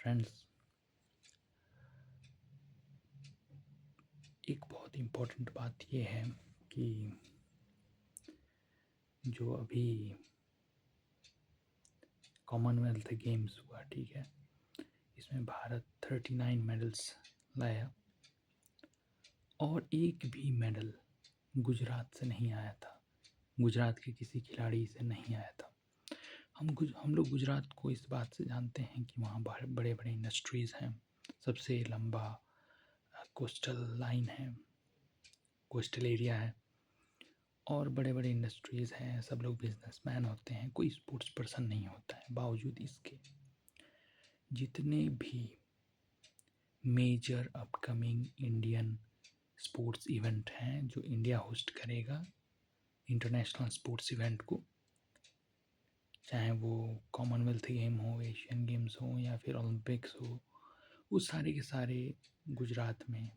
Friends, एक बहुत important बात ये है कि जो अभी कॉमनवेल्थ गेम्स हुआ, ठीक है, इसमें भारत 39 मेडल्स लाया और एक भी मेडल गुजरात से नहीं आया था। गुजरात के किसी खिलाड़ी से नहीं आया था। हम लोग गुजरात को इस बात से जानते हैं कि वहाँ बड़े बड़े इंडस्ट्रीज़ हैं, सबसे लंबा कोस्टल लाइन है, कोस्टल एरिया है और बड़े बड़े इंडस्ट्रीज़ हैं, सब लोग बिजनेसमैन होते हैं, कोई स्पोर्ट्स पर्सन नहीं होता है। बावजूद इसके जितने भी major upcoming Indian sports event हैं जो इंडिया होस्ट करेगा, इंटरनेशनल स्पोर्ट्स इवेंट को, चाहे वो कॉमनवेल्थ गेम हो, एशियन गेम्स हो या फिर ओलंपिक्स हो, वो सारे के सारे गुजरात में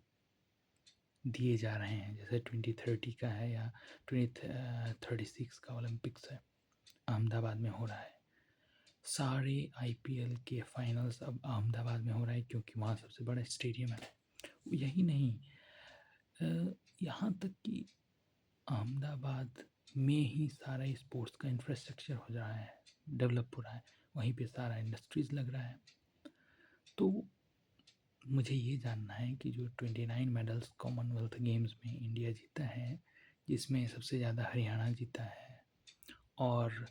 दिए जा रहे हैं। जैसे 2030 का है या 2036 का ओलंपिक्स है, अहमदाबाद में हो रहा है। सारे आईपीएल के फाइनल्स अब अहमदाबाद में हो रहा है क्योंकि वहाँ सबसे बड़ा स्टेडियम है। यही नहीं, यहाँ तक कि अहमदाबाद में ही सारा स्पोर्ट्स का इंफ्रास्ट्रक्चर हो रहा है, डेवलप हो रहा है, वहीं पे सारा इंडस्ट्रीज़ लग रहा है। तो मुझे ये जानना है कि जो 29 मेडल्स कॉमनवेल्थ गेम्स में इंडिया जीता है, जिसमें सबसे ज़्यादा हरियाणा जीता है और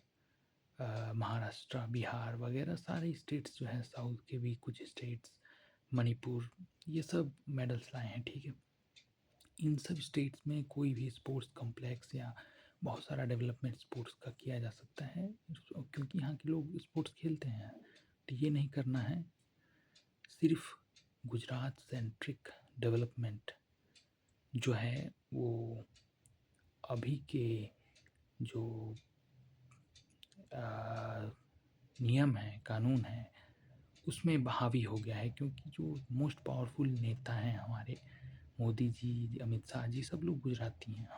महाराष्ट्र, बिहार वगैरह सारे स्टेट्स जो हैं, साउथ के भी कुछ स्टेट्स, मणिपुर, ये सब मेडल्स लाए हैं, ठीक है। इन सब स्टेट्स में कोई भी स्पोर्ट्स कॉम्प्लेक्स या बहुत सारा डेवलपमेंट स्पोर्ट्स का किया जा सकता है क्योंकि यहाँ के लोग स्पोर्ट्स खेलते हैं। तो ये नहीं करना है, सिर्फ गुजरात सेंट्रिक डेवलपमेंट जो है वो अभी के जो नियम है, कानून है, उसमें हावी हो गया है। क्योंकि जो मोस्ट पावरफुल नेता हैं हमारे, मोदी जी, अमित शाह जी, सब लोग गुजराती हैं।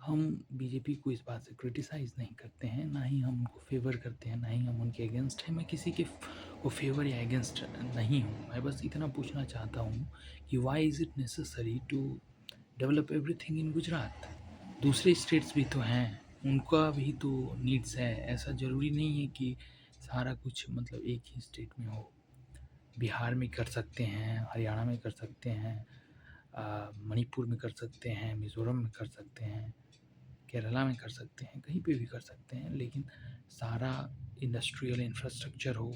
हम बीजेपी को इस बात से क्रिटिसाइज़ नहीं करते हैं, ना ही हम उनको फेवर करते हैं, ना ही हम उनके अगेंस्ट हैं। मैं किसी के को फेवर या अगेंस्ट नहीं हूँ। मैं बस इतना पूछना चाहता हूँ कि why is it necessary to develop everything in Gujarat? दूसरे स्टेट्स भी तो हैं, उनका भी तो नीड्स है। ऐसा ज़रूरी नहीं है कि सारा कुछ मतलब एक ही स्टेट में हो। बिहार में कर सकते हैं, हरियाणा में कर सकते हैं, मणिपुर में कर सकते हैं, मिज़ोरम में कर सकते हैं, केरला में कर सकते हैं, कहीं पे भी कर सकते हैं। लेकिन सारा इंडस्ट्रियल इंफ्रास्ट्रक्चर हो,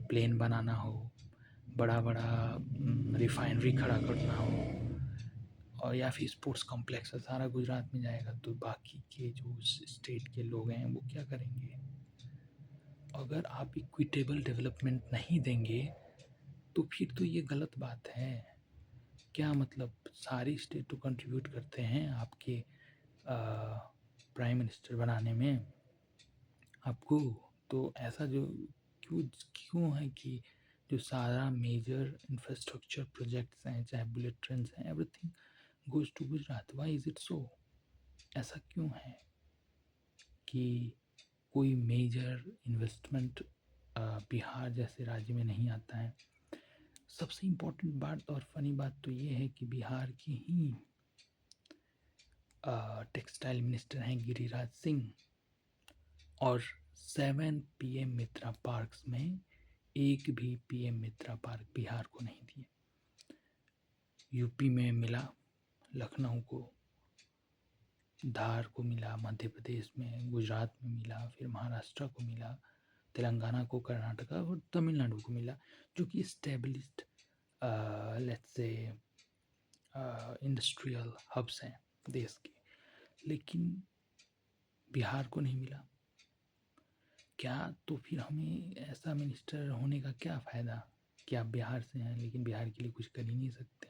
प्लेन बनाना हो, बड़ा बड़ा रिफाइनरी खड़ा करना हो और या फिर स्पोर्ट्स कॉम्प्लेक्स है, सारा गुजरात में जाएगा तो बाकी के जो स्टेट के लोग हैं वो क्या करेंगे? अगर आप इक्विटेबल डेवलपमेंट नहीं देंगे तो फिर तो ये गलत बात है। क्या मतलब सारी स्टेट तो कंट्रीब्यूट करते हैं आपके प्राइम मिनिस्टर बनाने में आपको। तो ऐसा जो क्यों क्यों है कि जो सारा मेजर इंफ्रास्ट्रक्चर प्रोजेक्ट्स हैं, चाहे बुलेट ट्रेन हैं, everything goes to Gujarat? Why is it so? ऐसा क्यों है कि कोई मेजर इन्वेस्टमेंट बिहार जैसे राज्य में नहीं आता है? सबसे इम्पोर्टेंट बात और फनी बात तो ये है कि बिहार की ही टेक्सटाइल मिनिस्टर हैं गिरिराज सिंह, और 7 पीएम मित्रा पार्क्स में एक भी पीएम मित्रा पार्क बिहार को नहीं दिए। यूपी में मिला, लखनऊ को, धार को मिला, मध्य प्रदेश में, गुजरात में मिला, फिर महाराष्ट्र को मिला, तेलंगाना को, कर्नाटका और तमिलनाडु को मिला, जो कि स्टेब्लिश्ड लेट्स से इंडस्ट्रियल हब्स हैं देश के। लेकिन बिहार को नहीं मिला। क्या तो फिर हमें ऐसा मिनिस्टर होने का क्या फ़ायदा कि आप बिहार से हैं लेकिन बिहार के लिए कुछ कर ही नहीं सकते?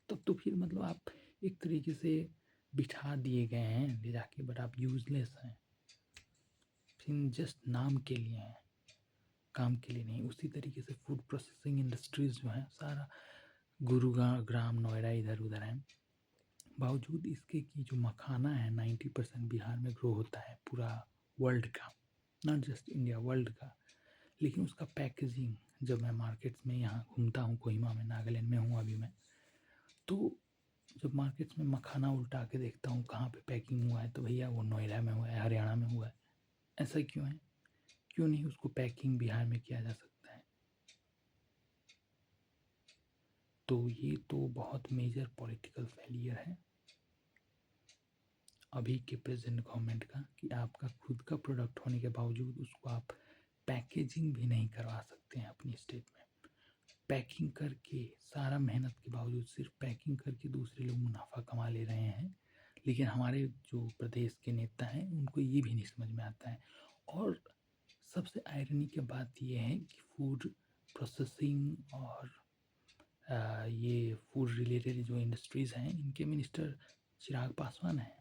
तब तो फिर मतलब आप एक तरीके से बिठा दिए गए हैं ले जाके, बट आप यूज़लेस हैं, फिर जस्ट नाम के लिए हैं, काम के लिए नहीं। उसी तरीके से फूड प्रोसेसिंग इंडस्ट्रीज़ जो हैं, सारा गुरुग्राम, नोएडा इधर उधर हैं। बावजूद इसके कि जो मखाना है 90% बिहार में ग्रो होता है, पूरा वर्ल्ड का, नॉट जस्ट इंडिया, वर्ल्ड का। लेकिन उसका पैकेजिंग, जब मैं मार्केट्स में यहाँ घूमता हूँ, कोहिमा में, नागालैंड में हूँ अभी मैं, तो जब मार्केट्स में मखाना उल्टा के देखता हूँ कहाँ पे पैकिंग हुआ है, तो भैया वो नोएडा में हुआ है, हरियाणा में हुआ है। ऐसा क्यों है? क्यों नहीं उसको पैकिंग बिहार में किया जा सकता है? तो ये तो बहुत मेजर पॉलिटिकल फेलियर है अभी के प्रेजेंट गवर्नमेंट का, कि आपका खुद का प्रोडक्ट होने के बावजूद उसको आप पैकेजिंग भी नहीं करवा सकते हैं अपनी स्टेट में। पैकिंग करके, सारा मेहनत के बावजूद सिर्फ पैकिंग करके दूसरे लोग मुनाफा कमा ले रहे हैं, लेकिन हमारे जो प्रदेश के नेता हैं उनको ये भी नहीं समझ में आता है। और सबसे आयरनी की बात ये है कि फूड प्रोसेसिंग और ये फूड रिलेटेड जो इंडस्ट्रीज़ हैं, इनके मिनिस्टर चिराग पासवान हैं।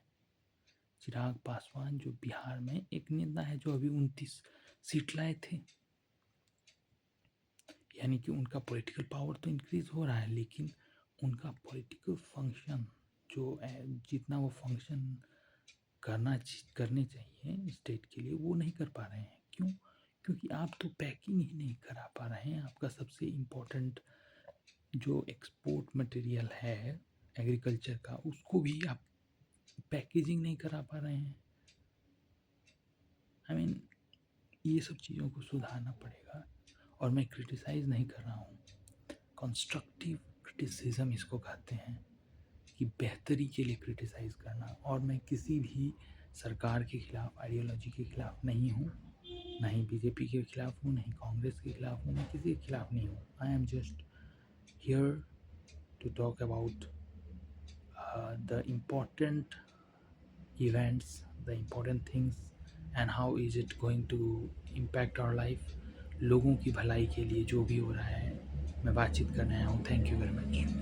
चिराग पासवान जो बिहार में एक नेता है जो अभी 29 सीट लाए थे, यानी कि उनका पॉलिटिकल पावर तो इंक्रीज हो रहा है, लेकिन उनका पॉलिटिकल फंक्शन जो जितना वो फंक्शन करने चाहिए स्टेट के लिए, वो नहीं कर पा रहे हैं। क्यों? क्योंकि आप तो पैकिंग ही नहीं करा पा रहे हैं। आपका सबसे इम्पोर्टेंट जो एक्सपोर्ट मटेरियल है एग्रीकल्चर का, उसको भी आप पैकेजिंग नहीं करा पा रहे हैं। आई मीन ये सब चीज़ों को सुधारना पड़ेगा। और मैं क्रिटिसाइज़ नहीं कर रहा हूँ, कंस्ट्रक्टिव क्रिटिसिज्म इसको कहते हैं, कि बेहतरी के लिए क्रिटिसाइज़ करना। और मैं किसी भी सरकार के खिलाफ, आइडियोलॉजी के खिलाफ नहीं हूँ, ना ही बीजेपी के खिलाफ हूँ, ना ही कांग्रेस के खिलाफ हूँ, मैं किसी के खिलाफ नहीं हूँ। I am just here to talk about the important events, the important things, and how is it going to impact our life। लोगों की भलाई के लिए जो भी हो रहा है, मैं बातचीत करने आया हूँ। Thank you very much.